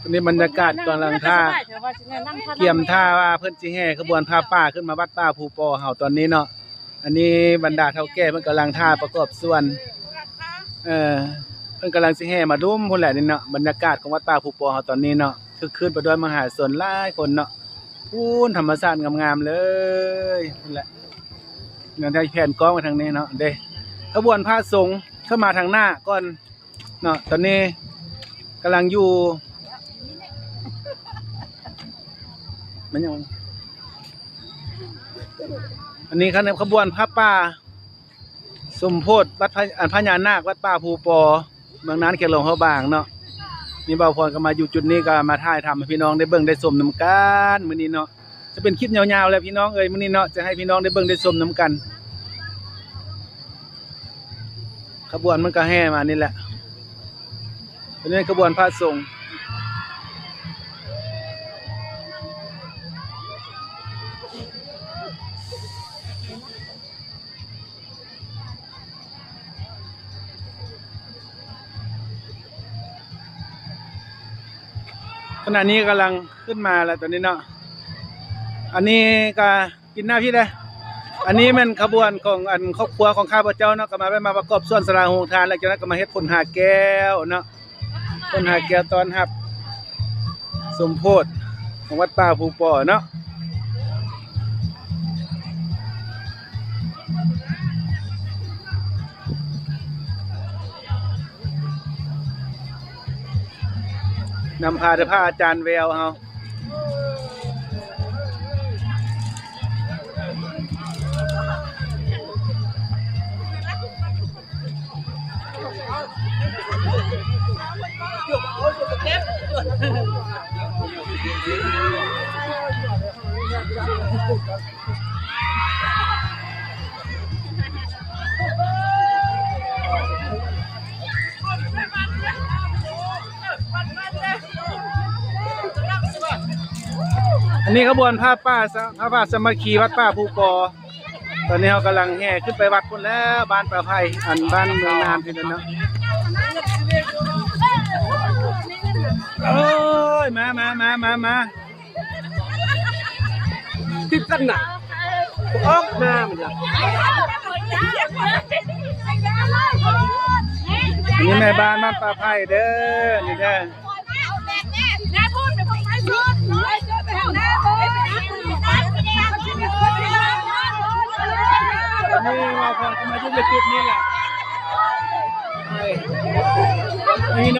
นี่บรรยากาศกำลังท่าเกี่ยมท่าว่าเพิ่นสิแห่ขบวนพาป้าขึ้นมาวัดป้าภูปอเฮาตอนนี้เนาะอันนี้บรรดาเฒ่าแก่เพิ่นกำลังท่าประกอบส่วนเพิ่นกำลังสิแห่มารุมพุ่นแหละนี่เนาะบรรยากาศของวัดป้าภูปอเฮาตอนนี้เนาะคือคืนไปด้วยมหาชนหลายคนเนาะพูนธรรมชาติงามๆเลยนั่นแหละเงินได้แผ่นกล้องมาทางนี้เนาะเด้ขบวนพระสงฆ์เข้ามาทางหน้าก่อนเนาะตอนนี้กำลังอยู่มันยังอันนี้ครับขบวนพระป่าสมโพธิวัดพญานาควัดป่าภูปอเมืองนั้นเขตหลวงพระบางเนาะนี่บ่าวพรก็มาอยู่จุดนี้ก็มาถ่ายทำให้พี่น้องได้เบิ่งได้ชมน้ำกันมื้อนี้เนาะจะเป็นคลิปยาวๆแล้วพี่น้องเอ้ยมื้อนี้เนาะจะให้พี่น้องได้เบิ่งได้ชมน้ำกันขบวนมันก็แห่มานี่แหละเป็นขบวนพระสงฆ์ขณะนี้กำลังขึ้นมาแล้วตอนนี้เนาะอันนี้ก็กินหน้าพี่เลยอันนี้มันขบวนของอันครอบครัวของข้าพเจ้าเนาะก็มาประกอบส่วนสลาโรงทานแล้วจากนั้นก็มาเฮ็ดผลหาแก้วเนาะผลหาแก้วตอนรับสมโพธิของวัดป่าภูปอเนาะนำพาพระอาจารย์แววเฮาอันนี้ขบวนพระป่าสมัคคีวัดป่าภูปอตอนนี้เรากำลังแห่ขึ้นไปวัดพุ่นแล้วบ้านป่าไผ่อันบ้านเมืองนานที่นั่นเนาะโอ้ยมาติดกันน่ะออกมามันจ้ะอันนี้แม่บ้านป่าไผ่เด้อนี่เด้อนี่มาพอมายุ่งในจุดนี้แหละ